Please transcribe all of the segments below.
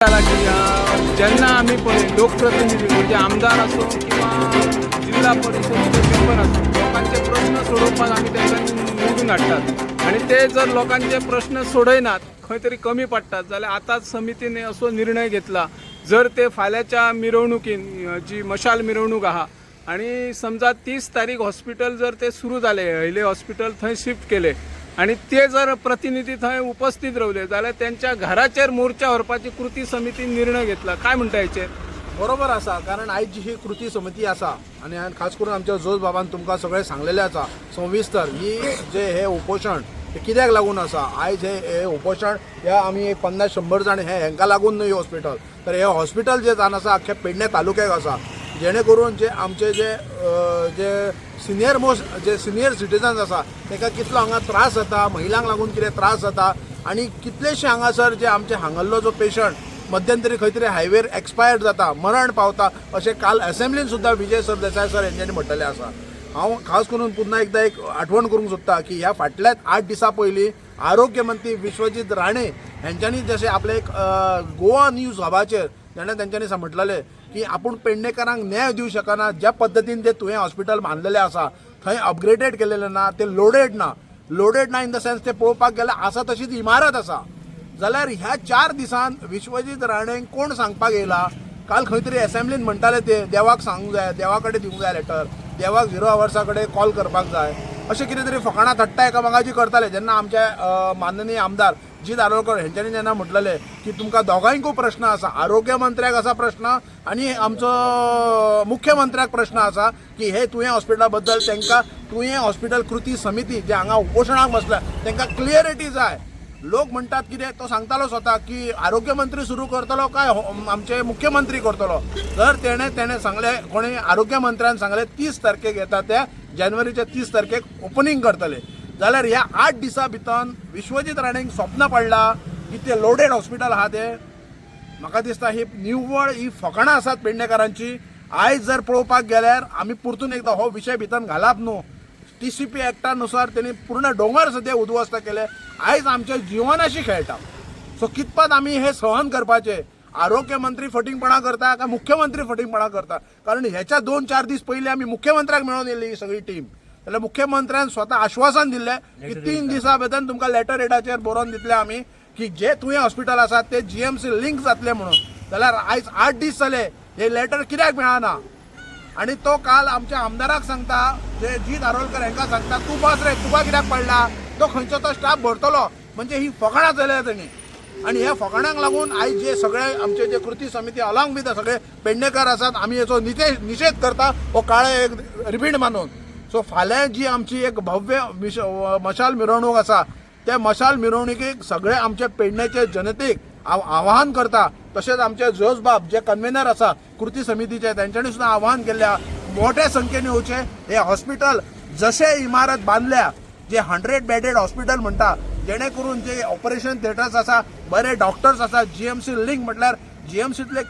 ज्यांना आम्ही लोकप्रतिनिधी म्हणजे आमदार असो किंवा जिल्हा परिषदेचे मेंबर असो, लोकांचे प्रश्न सोडवतात आम्ही त्यांना निवडून हाडटात आणि ते जर लोकांचे प्रश्न सोडयनात खंय तरी कमी पडटात जाल्यार आताच समितीने असो निर्णय घेतला, जर ते फाल्याच्या मिरवणुकीन जी मशाल मिरवणूक आहा आणि समजा 30 तारीख हॉस्पिटल जर ते सुरू झाले, हयले हॉस्पिटल थंय शिफ्ट केले आणि ते जर प्रतिनिधी थंय उपस्थित रावले जाल्यार त्यांच्या घराचेर मोर्चा व्हरपाची कृती समितीन निर्णय घेतला. काय म्हणटा हेचेर? बरोबर आसा, कारण आयज जी ही कृती समिती आसा आणि खास करून आमच्या जोज बाबान तुमकां सगळें सांगलेलें आसा सविस्तर ही जे हे उपोशण हे कित्याक लागून आसा. आयज हे उपोशण हे आमी 50-100 जाण हेंका लागून न्हय हॉस्पिटल, तर हे हॉस्पिटल जे जावन आसा अख्ख्या पेडणे तालुक्याक आसा, जेणे करून जे आमचे जे सिनियर मोस्ट जे सिनियर सिटीजन्स आसा ताका कितलो हांगा त्रास जाता, महिलांक लागून कितें त्रास जाता आणि कितलेशे हांगासर जे आमचे हांगल्लो जो पेशंट मध्यंतरी खंय तरी हायवेर एक्सपायर जाता, मरण पावता, अशें काल असेंब्लीन सुद्दां विजय सर देसाय सर हेंच्यांनी म्हटलेलें आसा. हांव खास करून पुन्हा एकदां एक आठवण करूंक सोदता की ह्या फाटल्याच 8 दिसां पयलीं आरोग्य मंत्री विश्वजीत राणे हेंच्यांनी जशें आपले एक गोवा न्यूज हबाचेर तेंच्यांनी म्हटलेलें की आपूण पेडणेकारांक न्याय दिवंक शकना, ज्या पद्दतीन ते तुवें हॉस्पिटल बांदलेलें आसा थंय अपग्रेडेड केलेलें ना, ते लोडेड ना इन द सेन्स ते पळोवपाक गेल्यार आसा तशीच इमारत आसा. जाल्यार ह्या 4 दिसान विश्वजीत राणेंक कोण सांगपाक येयला? काल खंय तरी असेंब्लीन म्हणटाले ते देवाक सांगूंक जाय, देवा कडेन दिवंक जाय लेटर, देवाक 0 आवर्सा कडेन कॉल करपाक जाय, अशें कितें तरी फकाणां थट्टा एकामेकाची करताले. जेन्ना आमचे माननीय आमदार जी दारोळकर हेंच्यांनी जेन्ना म्हटलेलें की तुमकां दोगांयकूय प्रश्न आसा, आरोग्य मंत्र्याक आसा प्रश्न आनी आमचो मुख्यमंत्र्याक प्रश्न आसा की हे तुवें हॉस्पिटला बद्दल तांकां तुवें हॉस्पिटल कृती समिती जे हांगा उपोशणाक बसल्या तांकां क्लियरिटी जाय. लोक म्हणटात कितें तो सांगतालो स्वता की आरोग्य मंत्री सुरू करतलो काय आमचे मुख्यमंत्री करतलो. जर तेणें सांगलें, कोणी आरोग्य मंत्र्यान सांगलें 30 तारखेक येता ते जानेवारीच्या 30 तारखेक ओपनिंग करतले, जाल्यार ह्या 8 दिसां भितर विश्वजीत राणेंक स्वप्न पडला की ते लोडेड हॉस्पिटल आहा ते. म्हाका दिसता ही निव्वळ ही फकाणां आसात पेडणेकारांची. आयज जर पळोवपाक गेल्यार आमी परतून एकदां हो विशय भितर घालप न्हू. TCP एक्टानुसार त्यांनी पूर्ण डोंगर सद्या उद्ध्वस्त केले. आयज आमच्या जिवनाशी खेळटा. सो कितपत आमी हे सहन करपाचे? आरोग्य मंत्री फटिंगपणां करता काय मुख्यमंत्री फटिंगपणां करता? कारण ह्याच्या 2-4 दीस पयलीं आमी मुख्यमंत्र्याक मेळून येयली ही सगळी टीम, जाल्यार मुख्यमंत्र्यान स्वता आश्वासन दिल्लें की 3 दिसां भितर तुमकां लेटर हेडाचेर बरोवन दितले आमी की जे तुवें हॉस्पिटल आसा ते GMC लिंक जातले म्हणून. जाल्यार आयज 8 दीस जाले हे लेटर कित्याक मेळना? आणि तो काल आमच्या आमदाराक सांगता, जे जी दारोळकर हांकां सांगता तूं बस रे, तुका कित्याक पडला, तो खंयचो तो स्टाफ भरतलो. म्हणजे ही फकाणां चलल्या तेणी. आणि ह्या फकाणांक लागून आयज जे सगळे आमचे जे कृती समिती अलॉंग विथ सगळे पेडणेकार आसात आमी हेचो निशेध करता हो काळे एक रिबीण मानून. सो फाल्यां जी आमची एक भव्य मशाल मिरवणूक आसा त्या मशाल मिरवणुकीक सगळे आमचे पेडणेचे जनतेक आवाहन करता. तशेंच आमचे जोजबाब जे कन्व्हेनर आसा कृती समितीचे तेंच्यांनी सुद्दां आवाहन केल्या मोठ्या संख्येन येवचे. हे हॉस्पिटल जशे इमारत बांदल्या जे 100 बेडेड हॉस्पिटल म्हणटा, जेणे करून जे ऑपरेशन थिएटर्स आसा, बरे डॉक्टर्स आसा, GMC लिंक म्हटल्यार GMCतले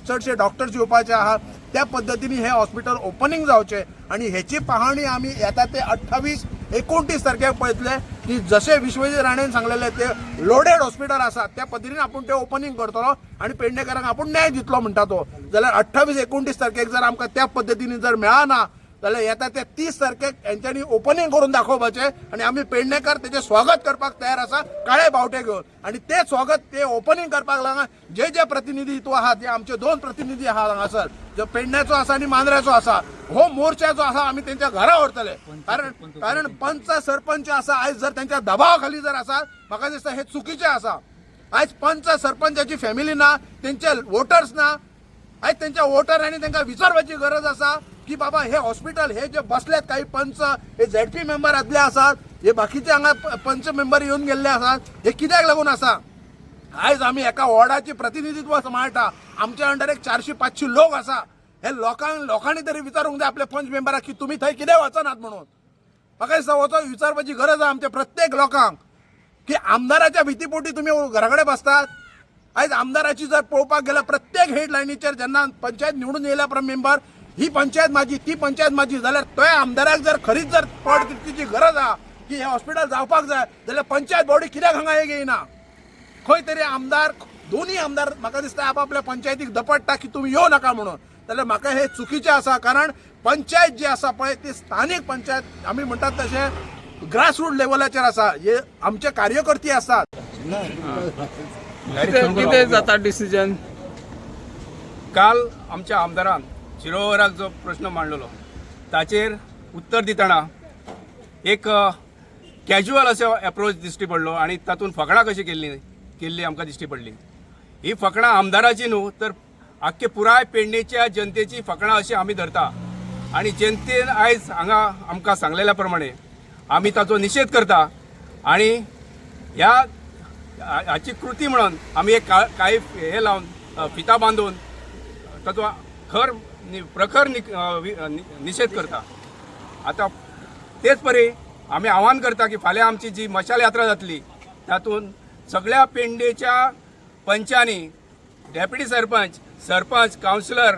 चडशे डॉक्टर्स येवपाचे आहात, त्या पद्दतीने हे हॉस्पिटल ओपनिंग जावचे. आणि हेची पाहणी आमी येता ते 28-29 तारखेक पळयतले की जसे विश्वजीत राणेन सांगलेले ते लोडेड हॉस्पिटल आसा त्या पद्दतीन आपूण ते ओपनिंग करतलो आणि पेडणेकारांक आपूण न्याय दितलो म्हणटा तो. जाल्यार 28-29 तारखेक जर आमकां त्या पद्दतीन जर मेळना जाल्यार येता ते 30 तारखेक हेंच्यांनी ओपनिंग करून दाखोवपाचें आणि आमी पेडणेकार तेजें स्वागत करपाक तयार आसा काळे बावटे घेवन. आणि ते स्वागत ते ओपनिंग करपाक लागून जे प्रतिनिधी आहात, जे आमचे 2 प्रतिनिधी आहात हांगासर, जो पेडण्याचो आसा आनी मांद्र्याचो आसा, हो मोर्चा जो आसा आमी तेंच्या घरा व्हरतले. कारण पंच सरपंच आसा आयज जर तेंच्या दबावा खाली जर आसा, म्हाका दिसता हे चुकीचें आसा. आयज पंच सरपंचाची फॅमिली ना, तेंचे वोटर्स ना. आयज तेंच्या वोटरांनी तांकां विचारपाची गरज आसा की बाबा हे हॉस्पिटल हे जे बसलेत काही पंच, हे ZP मेंबर आदले आसात, हे बाकीचे हांगा पंच मेंबर येवन गेल्ले आसात, हे कित्याक लागून आसा? आयज आमी एका वॉर्डाची प्रतिनिधित्व सांबाळटा, आमच्या अंडर एक 400-500 लोक आसा. हे लोकांनी तरी विचारूंक जाय आपल्या पंच मेंबराक की तुमी थंय कित्याक वचनात म्हणून. म्हाका दिसता वचो विचारपाची गरज आसा आमच्या प्रत्येक लोकांक की आमदाराच्या भीतीपोटी तुमी घरा कडेन बसतात. आयज आमदाराची जर पळोवपाक गेल्यार प्रत्येक हेडलायनीचेर जेन्ना पंचायत निवडून येयल्या मेंबर ही पंचायत माझी, ती पंचायत माझी, जाल्यार त्या आमदाराक जर खरीच जर पड तितकीची गरज आहा की हे हॉस्पिटल जावपाक जाय जाल्यार पंचायत बॉडी कित्याक हांगा येयना? खंय तरी आमदार दोन्ही आमदार म्हाका दिसता आपापल्या पंचायतीक दपटता की तुम्ही येऊ नका म्हणून, जाल्यार म्हाका हे चुकीचें आसा. कारण पंचायत जी आसा पळय ती स्थानीक पंचायत आमी म्हणटात तशें ग्रासरूट लेवलाचेर आसा. हे आमचे कार्यकर्ते आसात. कितें जाता डिसिजन? काल आमच्या आमदारान शिरोवराक जो प्रश्न मांडलेलो ताचेर उत्तर दितना एक कॅज्युअल असो एप्रोच दिश्टी पडलो आणि तातूंत फकाणां कशी केल्ली आमकां दिश्टी पडली. ही फकाणां आमदाराची न्हू तर आख्खे पुराय पेडणेच्या जनतेची फकाणां अशी आमी धरता आणि जनतेन आयज हांगा आमकां सांगलेल्या प्रमाणे आमी ताचो निशेध करता आणि हाची कृती म्हणून आमी एक काही हे लावन फिता बांदून ताचो प्रखर निशेध करता. आता तेच परी आमी आव्हान करता की फाल्यां आमची जी मशाल यात्रा जातली तातूंत सगळ्या पेडणेच्या पंचांनी deputy sarpanch, sarpanch, councillor,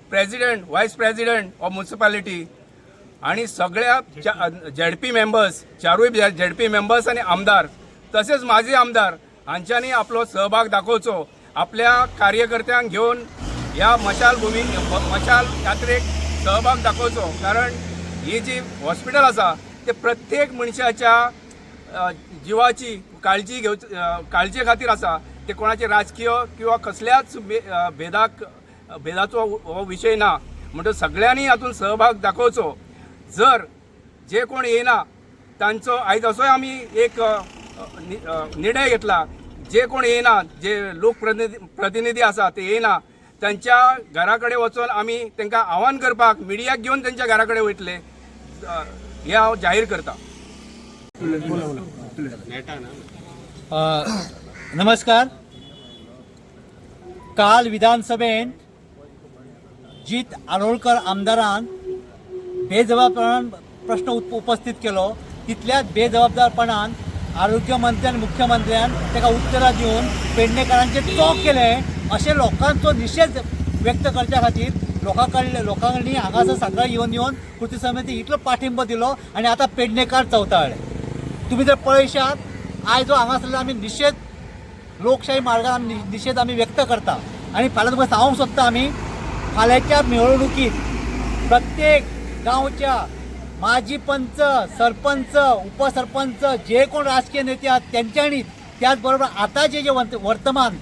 president, vice president of municipality आणि सगळ्या झेडपी मेंबर्स, चारूय झेडपी मेंबर्स आणि आमदार तसेच माजी आमदार हांच्यांनी आपलो सहभाग दाखोवचो. आपल्या कार्यकर्त्यांक घेऊन ह्या मशाल यात्रेक सहभाग दाखोवचो. कारण ही जी हॉस्पिटल आसा ते प्रत्येक मनशाच्या जिवाची काळजी खातीर आसा. ते कोणाचे राजकीय किंवा कसल्याच भेदाचो हो विशय ना. म्हणटच सगळ्यांनी हातून सहभाग दाखोवचो. जर जे कोण येना तांचो आयज असोय आमी एक निर्णय घेतला, जे कोण येना, जे लोकप्रतिनिधी आसा ते येना तांच्या घरा कडेन वचून आमी तांकां आव्हान करपाक मिडियाक घेवन तांच्या घरा कडेन वयतले हे हांव जाहीर करता. नमस्कार. काल विधानसभेत जीत आरोळकर आमदारान बेजबाबदारपणान प्रश्न उपस्थित केलो. तितल्याच बेजबाबदारपणान आरोग्य मंत्री आणि मुख्यमंत्र्यान ताका उत्तरां दिवन पेडणेकारांचे चोक केले अशें लोकांचो निशेध व्यक्त करच्या खातीर लोकांनी हांगासर सकाळी येवन कृती समिती इतलो पाठिंबो दिलो आणि आता पेडणेकार चवताळे. तुम्ही जर पळयशात आयज हांगासरलो आमी निशेध लोकशाही मार्गान निशेध आमी व्यक्त करता. आणि फाल्यां तुमकां सांगूंक सोदता आमी फाल्यांच्या मिरवणुकीत प्रत्येक गांवच्या माजी पंच, सरपंच, उपसरपंच जे कोण राजकीय नेते आहेत त्यांच्यानी त्याच बरोबर आता जे वर्तमान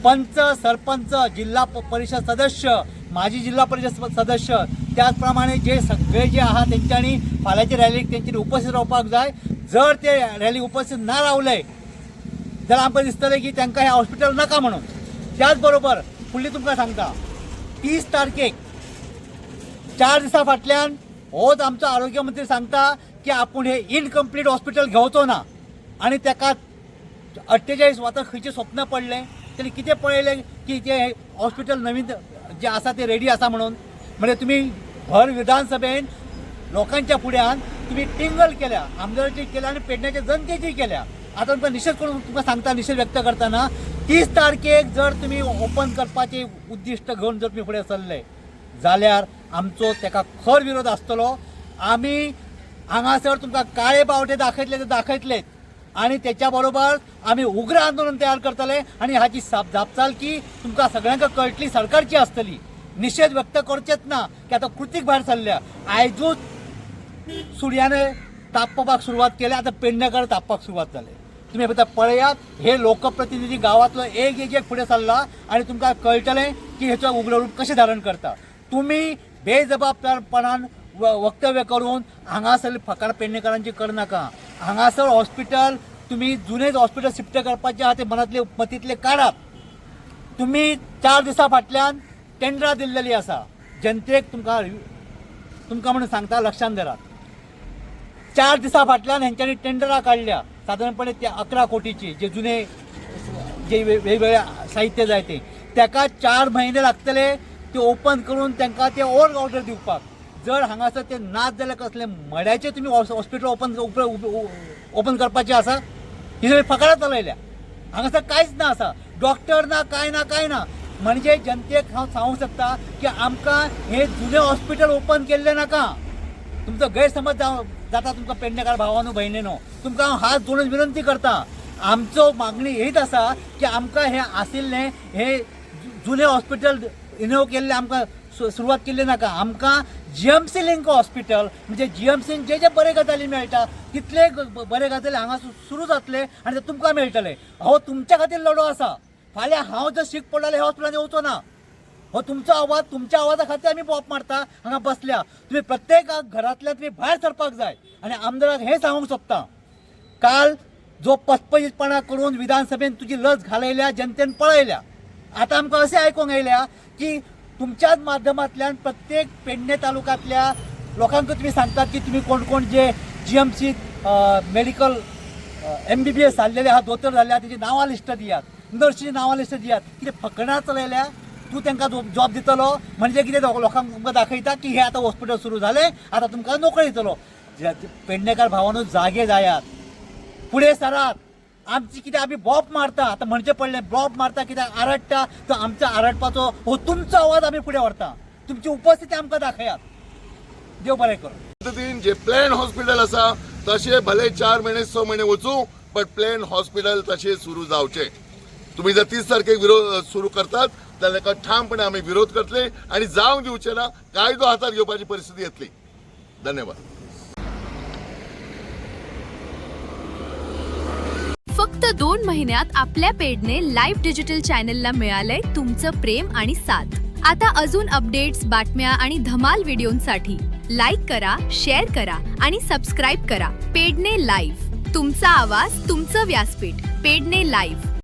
पंच, सरपंच, जिल्हा परिषद सदस्य, माजी जिल्हा परिषद सदस्य त्याचप्रमाणे जे सगळे जे आहात त्यांच्यानी फाल्याची रॅलीक त्यांची उपस्थित रावपाक जाय. जर ते रॅली उपस्थित ना रावले जाल्यार आमकां दिसतलें की तांकां हें हॉस्पिटल नाका म्हणून. त्याच बरोबर फुडली तुमकां सांगता 30 तारखेक 4 दिसां फाटल्यान होच आमचो आरोग्य मंत्री सांगता की आपूण हे इनकम्प्लीट हॉस्पिटल घेवचो ना. आणि ताका 48 वर्सां खंयचे स्वप्न पडलें, तेणी कितें पळयलें की ते हॉस्पिटल नवीन जे आसा ते रेडी आसा म्हणून. म्हणजे तुम्ही भर विधानसभेन लोकांच्या फुड्यान तुम्ही टिंगल केल्या, आमदाराची केल्या आणि पेडण्याच्या जनतेची केल्या. आता तुमकां निशेध करून तुमकां सांगता, निशेध व्यक्त करताना 30 तारखेक जर तुम्ही ओपन करपाचे उद्दिश्ट घेवन जर तुम्ही फुडें सरले जाल्यार आमचो ताका खर विरोध आसतलो. आमी हांगासर तुमकां काळे बावटे दाखयतले ते दाखयतलेच आणि त्याच्या बरोबर आम्ही उग्र आंदोलन तयार करतले आणि हाची जापसालकी तुमकां सगळ्यांक कळटली सरकारची आसतली. निशेध व्यक्त करचेच ना की आता कृतीक भायर सरल्या. आयजूच सुर्याने तापपाक सुरवात केली, आता पेडणेकार तापपाक सुरवात जाली. तुम्ही आता पळयात हे लोकप्रतिनिधी गावातलो एक फुडें सरला आणि तुमकां कळटलें की हेचो उग्र रूप कशें धारण करता. तुम्ही बेजबाबदारपणान वक्तव्य करून हांगासर फकाण पेडणेकारांची करनाका. हांगासर हॉस्पिटल तुम्ही जुनेच हॉस्पिटल शिफ्ट करपाचे आहा ते मनातले मतींतले काढात. तुम्ही 4 दिसां फाटल्यान टेंडरां दिल्लेली आसा जनतेक. तुमकां म्हणून सांगता लक्षांत धरात. 4 दिसां फाटल्यान हेंच्यांनी टेंडरां काडल्या सादारणपणे ते 11 कोटीची, जे जुने जे वेगवेगळे साहित्य जाय ते. ताका 4 महिने लागतले ते ओपन करून तांकां ते ऑर्डर दिवपाक. जर हांगासर ते नाच जाल्यार कसले मड्याचे तुम्ही हॉस्पिटल ओपन करपाचे आसा. ही सगळी फकाणां चलयल्या. हांगासर कांयच ना आसा, डॉक्टर ना, काय ना. म्हणजे जनतेक हांव सांगूंक शकता की आमकां हे जुने हॉस्पिटल ओपन केल्ले नाका. तुमचो गैरसमज जाता तुमकां पेडणेकार भावानो भयणीनो. तुमकां हात जोडून विनंती करता, आमचो मागणी हीच आसा की आमकां हे आशिल्लें हे जुने हॉस्पिटल इनोव केल्ले आमकां सुरवात केल्ली नाका. आमकां GMC लिंक हॉस्पिटल म्हणजे GMCन जे बरे गजाली मेळटा तितले बरे गजाली हांगा सुरू जातले आनी ते तुमकां मेळटले. हो तुमच्या खातीर लढो आसा. फाल्यां हांव जर शीक पडलो ह्या हॉस्पिटलांत येवचो ना. हो तुमचो आवाज, तुमच्या आवाजा खातीर आमी बॉप मारता हांगा बसल्या. तुम्ही प्रत्येक घरांतल्यान तुम्ही भायर सरपाक जाय. आनी आमदाराक हें सांगूंक सोदता, काल जो पचपचीतपणा करून विधानसभेन तुजी लज घालयल्या जनतेन पळयल्या. आतां आमकां अशें आयकूंक येयल्या की तुमच्याच माध्यमांतल्यान प्रत्येक पेडणे तालुक्यांतल्या लोकांक तुम्ही सांगतात की तुम्ही कोण कोण जे GMC मेडिकल MBBS जाल्लेले आहा, दोतोर जाल्ले आहा, तेजी नांवां लिस्ट दियात, नर्सीची नांवां लिस्ट दियात. कितें फकणां चलयल्या? तूं तांकां जॉब दितलो म्हणजे कितें लोकांक तुमकां दाखयता की हे आतां हॉस्पिटल सुरू जालें, आतां तुमकां नोकरी दितलो. पेडणेकार भावांनो, जागे जायात, फुडें सरात. आमची कितें आमी बॉप मारता, आतां म्हणजे पडलें बॉप मारता कित्याक आरडटा, तो आमच्या आरडपाचो हो तुमचो आवाज आमी फुडें व्हरता. तुमची उपस्थिती आमकां दाखयात. देव बरें करूं. पद्धतीन जे प्लॅन हॉस्पिटल आसा तशें भले 4 महिने 6 महिने वचूं, पण प्लॅन हॉस्पिटल तशें सुरू जावचें. तुम्ही जर 30 तारखेक विरोध सुरू करतात जाल्यार ताका ठामपणे आमी विरोध करतले आनी जावंक दिवचे ना. कायदो हातात घेवपाची परिस्थिती येतली. धन्यवाद. फक्त 2 महिन्यात आपल्या पेडणे लाईव्ह डिजिटल चॅनलला मिळालंय तुमचं प्रेम आणि साथ. आता अजून अपडेट्स, बातम्या आणि धमाल व्हिडिओंसाठी लाईक करा, शेअर करा आणि सबस्क्राईब करा. पेडणे लाईव्ह, तुमचा आवाज, तुमचं व्यासपीठ. पेडणे लाईव्ह.